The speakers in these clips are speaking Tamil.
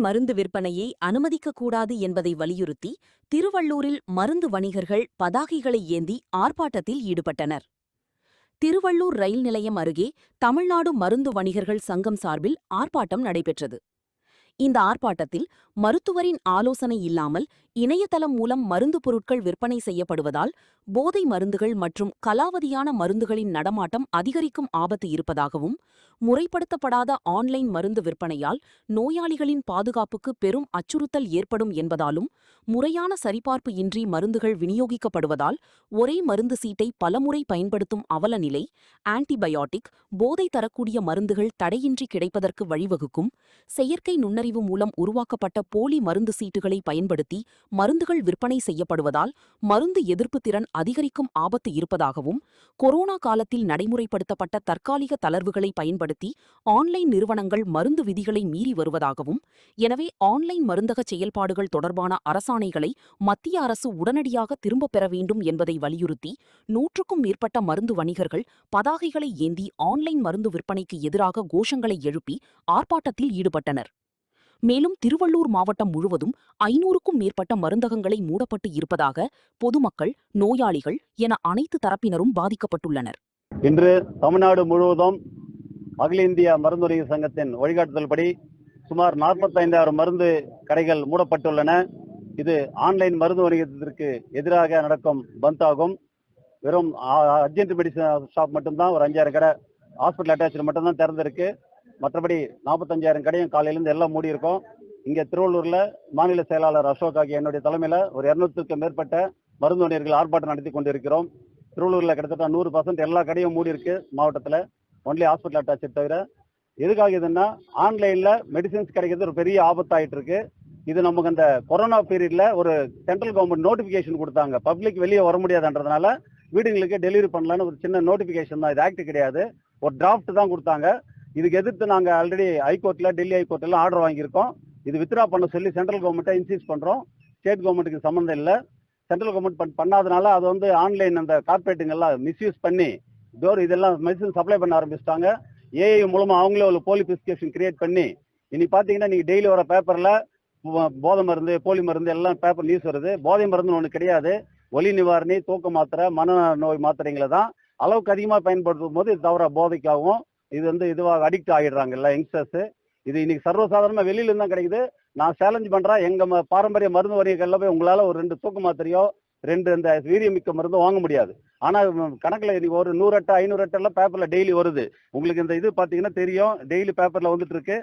மருந்து விற்பனையை அனுமதிக்கக்கூடாது என்பதை வலியுறுத்தி திருவள்ளூரில் மருந்து வணிகர்கள் பதாகைகளை ஏந்தி ஆர்ப்பாட்டத்தில் ஈடுபட்டனர். திருவள்ளூர் ரயில் நிலையம் அருகே தமிழ்நாடு மருந்து வணிகர்கள் சங்கம் சார்பில் ஆர்ப்பாட்டம் நடைபெற்றது. இந்த ஆர்ப்பாட்டத்தில் மருத்துவரின் ஆலோசனை இல்லாமல் இணையதளம் மூலம் மருந்து பொருட்கள் விற்பனை செய்யப்படுவதால் போதை மருந்துகள் மற்றும் கலாவதியான மருந்துகளின் நடமாட்டம் அதிகரிக்கும் ஆபத்து இருப்பதாகவும், முறைப்படுத்தப்படாத ஆன்லைன் மருந்து விற்பனையால் நோயாளிகளின் பாதுகாப்புக்கு பெரும் அச்சுறுத்தல் ஏற்படும் என்பதாலும், முறையான சரிபார்ப்பு இன்றி மருந்துகள் விநியோகிக்கப்படுவதால் ஒரே மருந்து சீட்டை பலமுறை பயன்படுத்தும் அவலநிலை, ஆன்டிபயாட்டிக், போதை தரக்கூடிய மருந்துகள் தடையின்றி கிடைப்பதற்கு வழிவகுக்கும், செயற்கை நுண்ணறிவு மூலம் உருவாக்கப்பட்ட போலி மருந்து சீட்டுகளை பயன்படுத்தி மருந்துகள் விற்பனை செய்யப்படுவதால் மருந்து எதிர்ப்பு திறன் அதிகரிக்கும் ஆபத்து இருப்பதாகவும், கொரோனா காலத்தில் நடைமுறைப்படுத்தப்பட்ட தற்காலிக தளர்வுகளை பயன்படுத்தி ஆன்லைன் நிறுவனங்கள் மருந்து விதிகளை மீறி வருவதாகவும், எனவே ஆன்லைன் மருந்தக செயல்பாடுகள் தொடர்பான அரசாணைகளை மத்திய அரசு உடனடியாக திரும்பப் பெற வேண்டும் என்பதை வலியுறுத்தி 100க்கும் மேற்பட்ட மருந்து வணிகர்கள் பதாகைகளை ஏந்தி ஆன்லைன் மருந்து விற்பனைக்கு எதிராக கோஷங்களை எழுப்பி ஆர்ப்பாட்டத்தில் ஈடுபட்டனர். மேலும் திருவள்ளூர் மாவட்டம் முழுவதும் 500க்கும் மேற்பட்ட மருந்தகங்களை மூடப்பட்டு இருப்பதாக பொதுமக்கள், நோயாளிகள் என அனைத்து தரப்பினரும் பாதிக்கப்பட்டுள்ளனர். இன்று தமிழ்நாடு முழுவதும் அகில இந்திய மருந்து வணிகர் சங்கத்தின் வழிகாட்டுதல்படி சுமார் 45,000 மருந்து கடைகள் மூடப்பட்டுள்ளன. இது ஆன்லைன் மருந்து வணிகத்திற்கு எதிராக நடக்கும் பந்த் ஆகும். வெறும் அர்ஜென்ட் மெடிசன் ஷாப் மட்டும்தான், ஒரு 5,000 கடை ஹாஸ்பிட்டல் அட்டாச்சு மட்டும்தான் திறந்திருக்கு. மற்றபடி 45,000 கடையும் காலையிலேருந்து எல்லாம் மூடி இருக்கும். இங்கே திருவள்ளூரில் மாநில செயலாளர் அசோக் ஆகிய என்னுடைய தலைமையில் ஒரு 200க்கும் மேற்பட்ட மருந்து வணிகர்கள் ஆர்ப்பாட்டம் நடத்தி கொண்டிருக்கிறோம். திருவள்ளூரில் கிட்டத்தட்ட 100% எல்லா கடையும் மூடி இருக்கு மாவட்டத்தில், ஒன்லி ஹாஸ்பிட்டல் அட்டாச்சு தவிர. எதுக்காக இதுன்னா, ஆன்லைனில் மெடிசின்ஸ் கிடைக்கிறது ஒரு பெரிய ஆபத்தாயிட்டு இருக்கு. இது நமக்கு அந்த கொரோனா பீரியட்ல ஒரு சென்ட்ரல் கவர்மெண்ட் நோட்டிபிகேஷன் கொடுத்தாங்க, பப்ளிக் வெளியே வர முடியாதுன்றதுனால வீடுகளுக்கு டெலிவரி பண்ணலான்னு ஒரு சின்ன நோட்டிபிகேஷன் தான், இது ஆக்ட் கிடையாது, ஒரு டிராஃப்ட் தான் கொடுத்தாங்க. இதுக்கு எதிர்த்து நாங்கள் ஆல்ரெடி ஹைகோர்ட்ல, டெல்லி ஹைகோர்ட்ல ஆர்டர் வாங்கியிருக்கோம். இது வித்ரா பண்ண சொல்லி சென்ட்ரல் கவர்மெண்ட்டை இன்சிஸ்ட் பண்றோம். ஸ்டேட் கவர்மெண்ட்டுக்கு சம்மந்தம் இல்லை. சென்ட்ரல் கவர்மெண்ட் பண்ணாதனால அது வந்து ஆன்லைன் அந்த கார்பரேட்டுங்க எல்லாம் மிஸ்யூஸ் பண்ணி இதெல்லாம் மெடிசன் சப்ளை பண்ண ஆரம்பிச்சிட்டாங்க. ஏஐ மூலமா அவங்களே ஒரு போலி பிரிஸ்கிரிப்ஷன் கிரியேட் பண்ணி, இன்னைக்கு பாத்தீங்கன்னா நீங்க டெய்லி வர பேப்பர்ல போதை மருந்து, போலி மருந்து எல்லாம் பேப்பர் நியூஸ் வருது. போதை மருந்துன்னு ஒண்ணு கிடையாது. ஒலி நிவாரணி, தூக்க மாத்திரை, மனநோய் மாத்திரைங்களை தான் அளவுக்கு அதிகமாக பயன்படுத்தும் போது இது தவிர போதைக்காகவும் இது வந்து இதுவாக அடிக்ட் ஆகிடுறாங்கல்ல யங்ஸ்டர்ஸ். இது இன்னைக்கு சர்வசாதாரணமா வெளியில இருந்தா கிடைக்குது. நான் சேலஞ்ச் பண்றேன், எங்க பாரம்பரிய மருந்து வணிகங்கள்ல போய் உங்களால ஒரு 2 தூக்க மாத்திரையோ 2 இந்த வீரியமிக்க மருந்தும் வாங்க முடியாது. ஆனா கணக்குல இன்னைக்கு ஒரு 100 அட்டை 500 அட்டை எல்லாம் பேப்பர்ல டெய்லி வருது. உங்களுக்கு இந்த இது பாத்தீங்கன்னா தெரியும், டெய்லி பேப்பர்ல வந்துட்டு இருக்கு.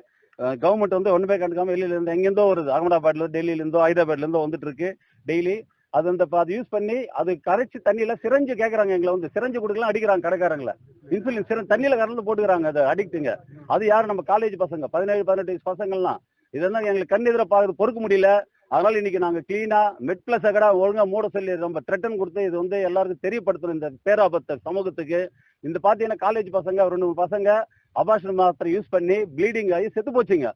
கவர்மெண்ட் வந்து ஒண்ணுமே கண்டுக்காம வெளியில இருந்து எங்கேருந்தோ வருது, அகமதாபாத்ல, டெல்லியில இருந்தோ, ஹைதராபாத்ல இருந்தோ வந்துட்டு இருக்கு டெய்லி. அது அந்த அது யூஸ் பண்ணி அது கரைச்சி தண்ணியில சிரஞ்சு கேட்கறாங்க, எங்களை வந்து சிரஞ்சு கொடுக்கலாம் அடிக்கிறாங்க கடைக்காரங்களை. இன்சுலின் தண்ணியில கலந்து போட்டுக்கிறாங்க, அது அடிக்ட்டுங்க. அது யாரு, நம்ம காலேஜ் பசங்க, 17-18 வயசு பசங்கள்லாம். இதெல்லாம் எங்களுக்கு கண் எதிர பார்க்கறது பொறுக்க முடியல. அதனால இன்னைக்கு நாங்க கிளீனா மெட்பிளஸ் கடை ஒழுங்கா மூட சொல்லி ரொம்ப த்ரெட்டன் கொடுத்து இது வந்து எல்லாருக்கும் தெரியப்படுத்தணும், இந்த பேராபத்து சமூகத்துக்கு. இந்த பாத்தீங்கன்னா காலேஜ் பசங்க 2 பசங்க அபார்ஷன் மாத்திரை யூஸ் பண்ணி ப்ளீடிங் ஆகி செத்து போச்சுங்க.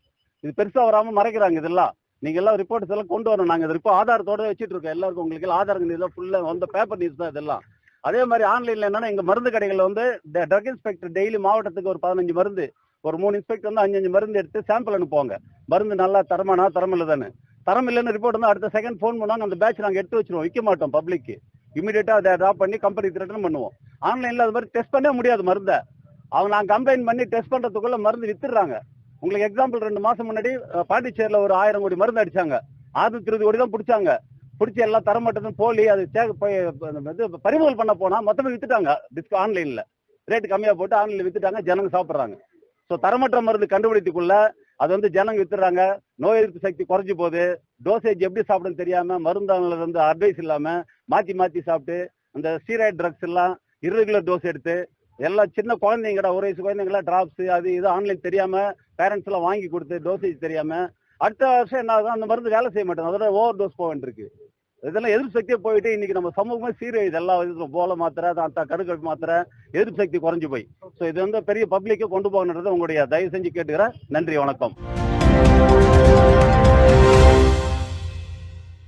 இது பெருசா வராம மறைக்கிறாங்க. இதெல்லாம் நீங்க எல்லாம் ரிப்போர்ட்ஸ் எல்லாம் கொண்டு வரணும். நாங்க இப்போ ஆதாரத்தோட வச்சுட்டு இருக்கோம் எல்லாருக்கும். உங்களுக்கு எல்லாம் ஆதாரம் நியூஸ் ஃபுல்லா வந்த பேப்பர் நியூஸ் தான் இதெல்லாம். அதே மாதிரி ஆன்லைன்ல என்னன்னா, எங்க மருந்து கடைகள்ல வந்து ட்ரக் இன்ஸ்பெக்டர் டெய்லி மாவட்டத்துக்கு ஒரு 15 மருந்து, ஒரு 3 இன்ஸ்பெக்டர் வந்து 5 மருந்து எடுத்து சாம்பிள் அனுப்புவாங்க. மருந்து நல்லா தரமானா தரம் இல்லதானு, தரம் இல்லைன்னு ரிப்போர்ட் வந்து அடுத்த செகண்ட் ஃபோன் பண்ணுவாங்க. அந்த பேட்ச் நாங்க எடுத்து வச்சிருவோம், விற்க மாட்டோம் பப்ளிக்கு. இமீடியட்டா அதை டிராப் பண்ணி கம்பெனிக்கு ரிட்டர்ன் பண்ணுவோம். ஆன்லைன்ல அது மாதிரி டெஸ்ட் பண்ணவே முடியாது மருந்தை. அவங்க நாங்க கம்ப்ளைண்ட் பண்ணி டெஸ்ட் பண்றதுக்குள்ள மருந்து வித்துடுறாங்க. உங்களுக்கு எக்ஸாம்பிள், 2 மாசம் முன்னாடி பாண்டிச்சேரியில ஒரு 1000 கோடி மருந்து அடிச்சாங்க. 620 கோடி தான் பிடிச்சாங்க. பிடிச்சி எல்லாம் தரமாட்டதுன்னு போலி அது பறிமுதல் பண்ண போனா மொத்தமே வித்துட்டாங்க. ஆன்லைன்ல ரேட்டு கம்மியா போட்டு ஆன்லைன்ல வித்துட்டாங்க, ஜனங்க சாப்பிடுறாங்க. ஸோ தரமற்ற மருந்து கண்டுபிடித்துக்குள்ள அது வந்து ஜனங்க வித்துறாங்க. நோய் எதிர்ப்பு சக்தி குறைஞ்சு போகுது. டோசேஜ் எப்படி சாப்பிடுன்னு தெரியாம, மருந்தாளர் வந்து அட்வைஸ் இல்லாம மாத்தி சாப்பிட்டு அந்த ஸ்டீராய்டு ட்ரக்ஸ் எல்லாம் இர்ரெகுலர் டோஸ் எடுத்து எல்லாம் சின்ன குழந்தைங்கடா, 1 வயசு குழந்தைங்களா டிராப்ஸ் அது இது ஆன்லைன் தெரியாம பேரண்ட்ஸ் எல்லாம் வாங்கி கொடுத்து டோசேஜ் தெரியாம அடுத்த வருஷம் என்ன ஆகும், அந்த மருந்து வேலை செய்ய மாட்டேன், அதோட ஓவர் டோஸ் போக வேண்டியிருக்கு. இதெல்லாம் எதிர்ப்பு சக்தியே போயிட்டு இன்னைக்கு நம்ம சமூகமே சீரழியுது. எல்லா விதத்துல போல மாத்திரை, கடுக்கடுப்பு மாத்திரை, எதிர்ப்பு சக்தி குறைஞ்சு போய். ஸோ இது வந்து பெரிய பப்ளிக்கை கொண்டு போகணுன்றதை உங்களுடைய தயவு செஞ்சு கேட்டுக்கிறேன். நன்றி, வணக்கம்.